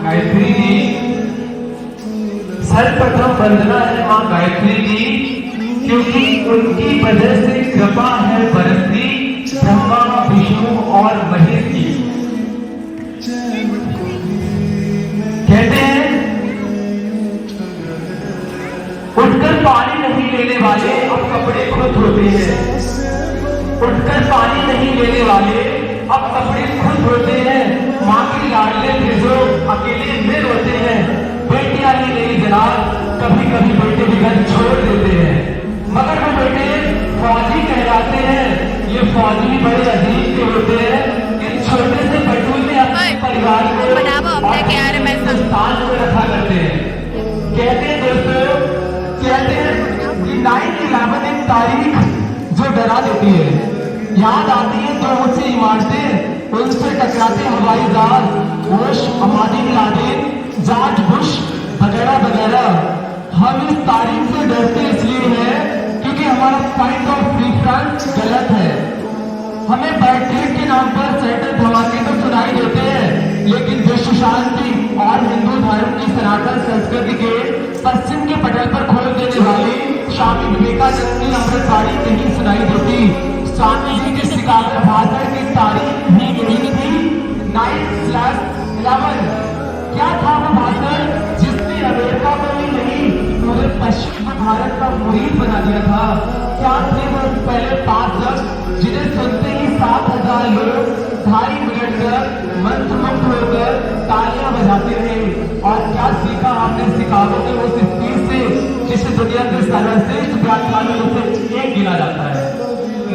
गायत्री जी, सर्वप्रथम वंदना है माँ गायत्री जी, क्योंकि उनकी वजह से कृपा है बरसती ब्रह्मा विष्णु और महेश की। कहते हैं उठकर पानी नहीं लेने वाले अब कपड़े खुद धोते हैं। उठकर पानी नहीं लेने वाले अब कपड़े खुद धोते हैं। माँ के लाडले थे जो अकेले में रोते हैं। बेटियां ही नहीं जनाब, कभी कभी बेटे भी घर छोड़ देते हैं, मगर वो बेटे फौजी कहलाते हैं। ये फौजी भी बड़े अजीब के होते हैं। इस छोटे से बटूल में अपने परिवार को हिंदुस्तान में रखा करते हैं। कहते हैं दोस्तों, कहते हैं कि 9/11 एक तारीख जो डरा देती है। याद आती है तो मुझसे इमारतें, उनसे टकराते हवाई जहाज, बुश, लादेन, जॉर्ज बुश वगैरह वगैरह। हम इस तारीख से डरते इसलिए हैं क्योंकि हमारा पॉइंट ऑफ रेफरेंस गलत है। हमें बर्थडे के नाम पर सैकड़ों धमाके तो सुनाई देते हैं, लेकिन विश्व शांति और हिंदू धर्म की सनातन संस्कृति के पश्चिम के पटल पर खोल देने वाली स्वामी विवेकानंद की अमृतवाणी नहीं सुनाई देती। स्वामी जी के शिकागो भाषण की तारीख भी यही थी 9/11। क्या था वो भाषण जिसने अमेरिका को ही नहीं पूरे पश्चिम भारत का मुरीद बना दिया था? क्या थे वो पहले 5 लफ्ज जिन्हें सुनते ही 7,000 लोग 2.5 मिनट तक मंत्रमुग्ध होकर तालियां बजाते रहे? और क्या सीखा आपने शिकागो के उस स्पीच से जिसे दुनिया के सर्वश्रेष्ठ व्याख्यानों में से एक गिना जाता है?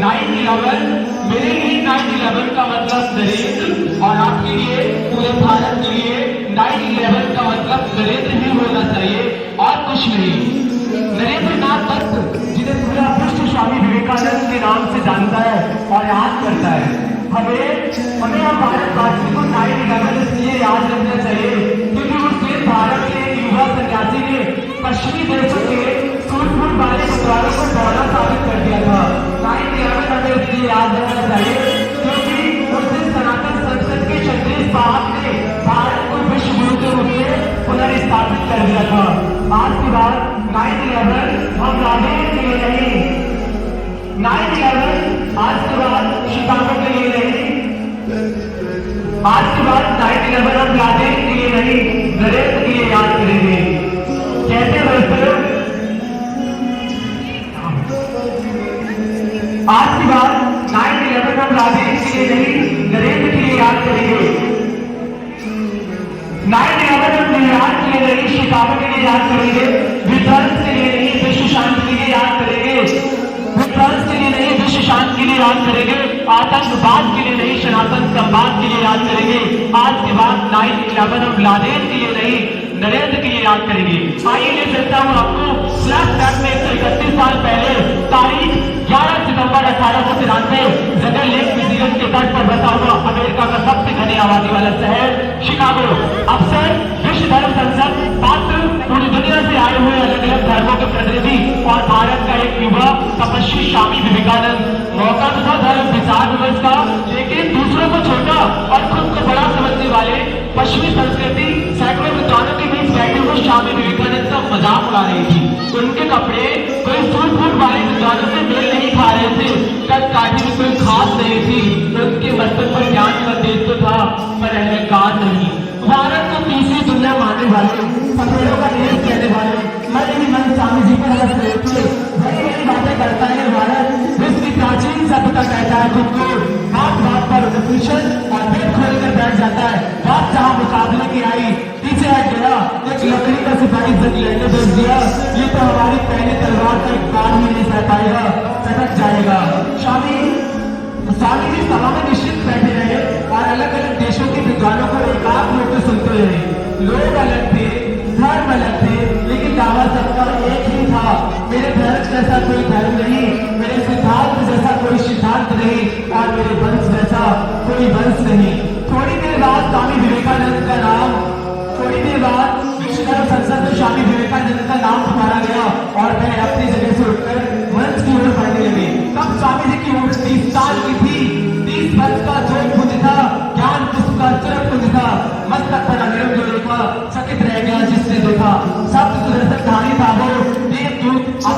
9/11 मेरे लिए 9/11 का मतलब नरेंद्र, और आपके लिए पूरे भारत के लिए 9/11 का मतलब नरेंद्र ही होना चाहिए और कुछ नहीं। नरेंद्र नाथ दत्त, जिन्हें पूरा विश्व स्वामी विवेकानंद के नाम से जानता है और याद करता है। हमें हम भारतवासी को 9/11 इसलिए याद रखना चाहिए क्योंकि उस दिन भारत के युवा सन्यासी ने पश्चिमी देशों के सूट-फूट वाले गुरुद्वारों को बौना साबित कर दिया था। 9/11 हमें इसलिए याद रखना चाहिए क्योंकि उस दिन सनातन संसद के 36 पाप ने भारत को विश्व गुरु के रूप में पुनर्स्थापित कर दिया था। आज के बाद 9/11 हम राधेर के लिए नहीं, 9/11 आज के बाद शिकागो के लिए नहीं, आज के बाद 9/11 हम राधेर के लिए नहीं, नरेंद्र के लिए याद करेंगे। कहते दोस्तों, आज के बाद 9/11 हम राधेर के लिए नहीं, नरेंद्र के लिए याद करेंगे। 9/11 हम न्यूयॉर्क के लिए नहीं, शिकागो के लिए याद करेंगे। विध्वंस के लिए नहीं, विश्व शांति के लिए याद करेंगे। विध्वंस के लिए नहीं, विश्व शांति के लिए याद करेंगे। आतंकवाद के लिए नहीं, सनातन संवाद के लिए याद करेंगे। आज के बाद 9/11 हम लादेन के लिए नहीं, नरेंद्र के लिए याद करेंगे। आइए ले चलता हूँ आपको फ्लैशबैक में 131 साल पहले, तारीख 11 सितंबर 1893, जगह लेक मिशिगन के तट पर बसा हुआ अमेरिका का सबसे घने आबादी वाला शहर शिकागो। अफसर, विश्व धर्म संसद, पात्र, पूरी दुनिया से आए हुए अलग अलग धर्मों के प्रतिनिधि और भारत का एक युवा तपस्वी स्वामी विवेकानंद। मौका तो था धर्म विचार विमर्श का, लेकिन दूसरों को छोटा और खुद को बड़ा समझने वाले पश्चिमी संस्कृति सैकड़ों विद्वानों के बीच बैठे हुए स्वामी विवेकानंद का मजाक उड़ा रही थी। उनके कपड़े कोई सूट-बूट वाले विद्वानों से मेल नहीं खा रहे थे, कद काठी भी कोई खास नहीं थी। उनके मस्तक पर ज्ञान का तेज तो था, पर अहंकार नहीं। भारत को तीसरी दुनिया मानने वाले, सफेदों का देश कहने वाले मन ही मन स्वामी जी पर हंस रहे थे। बड़ी बड़ी बातें करता है भारत, विश्व की प्राचीन सभ्यता कहता है खुद को। बात बात पर डिफिनेशन और पेट खोल कर बैठ जाता है। बात जहाँ मुकाबले की आई, पीछे हट गया, एक लकड़ी का सिपाही जंग लड़ने भेज दिया। ये तो हमारी पहली तलवार का एक बार ही नहीं सह पाएगा, चटक जाएगा। स्वामी जी सभा में निश्चित बैठे रहे और अलग अलग देशों के विद्वानों को एकाग्र रूप से सुनते रहे। लोग अलग थे, धर्म अलग थे, लेकिन दावा सबका एक ही था, मेरे धर्म जैसा कोई धर्म नहीं, मेरे सिद्धांत जैसा कोई सिद्धांत नहीं, और मेरे वंश जैसा कोई वंश नहीं। थोड़ी देर बाद स्वामी विवेकानंद का नाम, थोड़ी देर बाद विश्व धर्म संसद में स्वामी विवेकानंद का नाम पुकारा गया और वह अपनी जगह से उठकर मंच की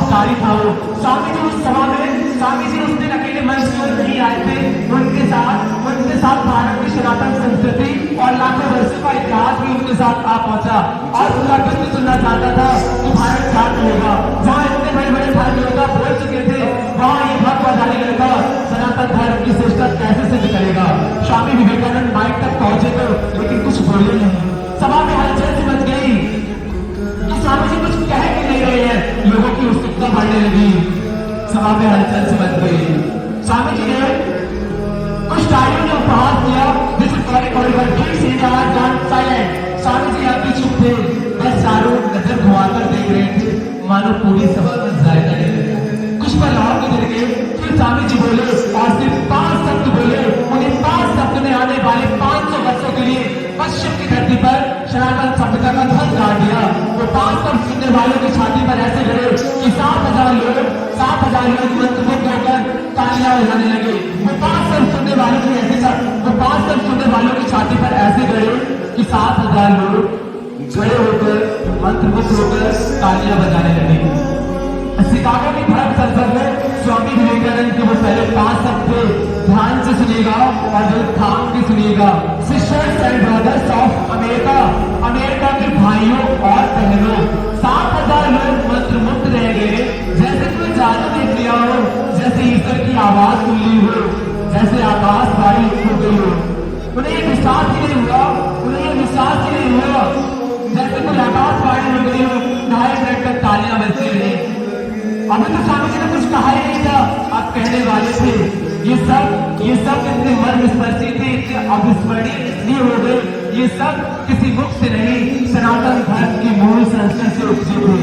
अधिकारी था वो। स्वामी जी उस सभा में, स्वामी जी उस दिन अकेले मंच पर नहीं आए थे, उनके साथ भारत की सनातन संस्कृति और लाखों वर्षों का इतिहास भी उनके साथ आ पहुंचा और उनका गीत सुनना चाहता था कि भारत क्या करेगा। जहाँ इतने बड़े बड़े धर्म योद्धा बोल चुके थे, वहाँ ये भक्त बजाने लगा सनातन धर्म की श्रेष्ठता कैसे सिद्ध करेगा। स्वामी विवेकानंद माइक तक पहुंचे तो लेकिन कुछ बोले नहीं। सभा में हलचल सी मच गई कि स्वामी जी कुछ कह के नहीं रहे हैं। लोगों की उत्सुकता बढ़ने लगी, सभा में हलचल सी मच गई। स्वामी जी ने कुछ तालियों ने उपहास दिया, जिसे स्वामी जी आप भी चुप थे, बस चारों नजर घुमाकर देख रहे थे, मानो पूरी सभा में जायजा ले रहे थे। कुछ पल और गुजर गए, फिर स्वामी जी बोले और सिर्फ 5 शब्द बोले। उन्हें 5 शब्द ने आने वाले 500 वर्षों के लिए पश्चिम की धरती पर सनातन सभ्यता का ध्वज गाड़ दिया। वो 5 शब्द सुनने वालों की छाती पर ऐसे गड़े कि 7,000 लोग मंत्रमुग्ध होकर तालियां बजाने लगे। वो 5 शब्द सुनने वालों की छाती पर ऐसे गड़े कि 7,000 लोग खड़े होकर मंत्रमुग्ध होकर तालियां बजाने लगे। शिकागो की धर्म संसद में स्वामी विवेकानंद के वो पहले 5 शब्द थे, ध्यान से सुनिएगा और दिल थाम के सुनिएगा। Sisters and brothers of America, America के भाइयों और बहनों, 7,000 लोग मंत्रमुग्ध रह गए, जैसे कोई जादू देख लिया हो, जैसे ईश्वर की आवाज सुन ली हो, जैसे आकाशवाणी हो गई हो। उन्हें ये विश्वास ही नहीं हुआ, जैसे कोई आकाशवाणी हो गई हो, 2.5 मिनट तक तालियां बजती रही। अभी तो स्वामी जी ने कुछ कहा ही नहीं था, आप कहने वाले थे। ये सब इतने मर्मस्पर्शी थे, इतने अविस्मरणीय इसलिए हो गए, ये सब किसी मुख से नहीं, सनातन धर्म की मूल संस्कृति से उपजे थे।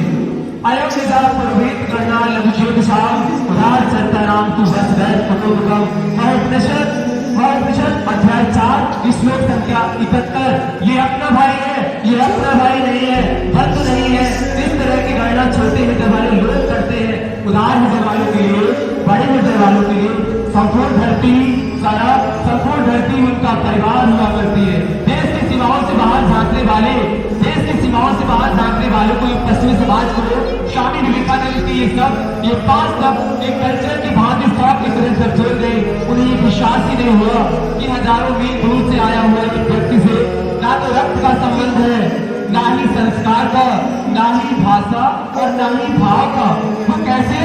अयोग्यता पुरोहित करना लघुशेख शाम उदार चरता राम तू बस गए कुटुंब अध्याय 4 श्लोक संख्या 71। ये अपना भाई है, ये अपना भाई नहीं है, भक्त नहीं है। इस तरह की गणना छोटे हृदय वाले लोग करते हैं। उदार हृदय वालों के लिए, बड़े हृदय वालों के लिए संपूर्ण धरती उनका परिवार हुआ करती है। देश की सीमाओं से बाहर झांकने वालों को, पश्चिमी समाज को स्वामी विवेकानंद की ये 5 शब्द एक कल्चर की भांति शौक की तरह जब जोड़ गए, उन्हें ये विश्वास ही नहीं हुआ कि हजारों मील दूर से आया हुआ एक व्यक्ति से ना तो रक्त का संबंध है, ना ही संस्कार का, ना ही भाषा और ना ही भाव का। वो कैसे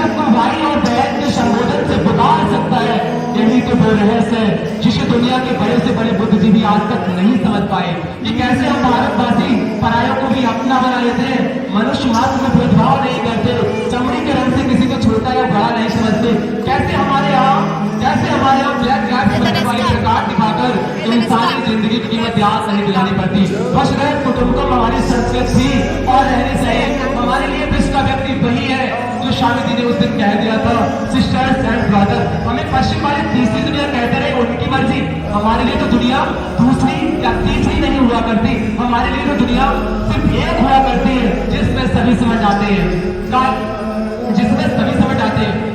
अपना भाई और बहन के संबोधन से पुकार सकता है? यही तो वो रहस्य है जिसे दुनिया के बड़े से बड़े बुद्धिजीवी आज तक नहीं समझ पाए कि कैसे हम भारतवासी परायों को भी अपना बना लेते हैं, मनुष्य मात्र में भेदभाव नहीं करते, चमड़ी के रंग से किसी को छोटा या बड़ा नहीं समझते। कैसे हमारे यहाँ ब्लैक लाइव्स मैटर वाली सरकार दिखाकर इंसानी जिंदगी की कीमत याद नहीं दिलानी पड़ती। वसुधैव कुटुंबकम हमारी संस्कृति थी और रहनी चाहिए। हमारे लिए विश्व का व्यक्ति वही है जो स्वामी जी ने उस दिन कह दिया था, सिस्टर्स एंड ब्रदर। हमें पश्चिम वाली तीसरी दुनिया कहते रहे, उनकी मर्जी। हमारे लिए तो दुनिया दूसरी या तीसरी नहीं हुआ करती, हमारे लिए तो दुनिया सिर्फ एक हुआ करती है जिसमें सभी समझ आते हैं,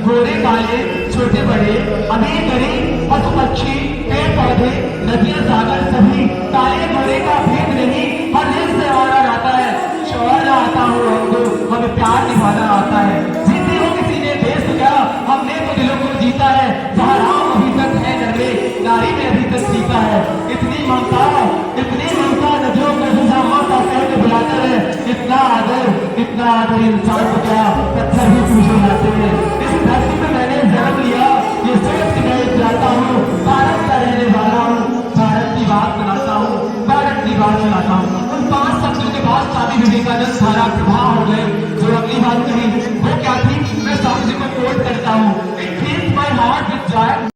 गोरे काले छोटे बड़े, अमीर गरीब, पशु पक्षी, पेड़ पौधे, नदियां सागर सभी काले गोरे का भेद नहीं। हर दिल से ऑर्डर आता है, शौर्य आता हो हमको, हमें प्यार निभाना आता है। जीती हो किसी ने देश क्या, हमने तो दिलों को जीता है। जहाँ राम अभी तक है डरे, नारी ने अभी तक सीखा है। इतनी ममता नदियों का जहाँ माता कह के बुलाता है। इतना आदर इंसान को क्या पत्थर भी पूछे जाते हैं। इस धरती में मैंने जन्म लिया, ये सोच के मैं जाता हूँ, भारत का रहने वाला हूँ, भारत की बात बनाता हूँ, भारत की बात सुनाता हूँ। उन 5 शब्दों के बाद स्वामी विवेकानंद धारा प्रभाव हो गए। जो अगली बात कही वो क्या थी, मैं स्वामी जी को कोट करता हूँ।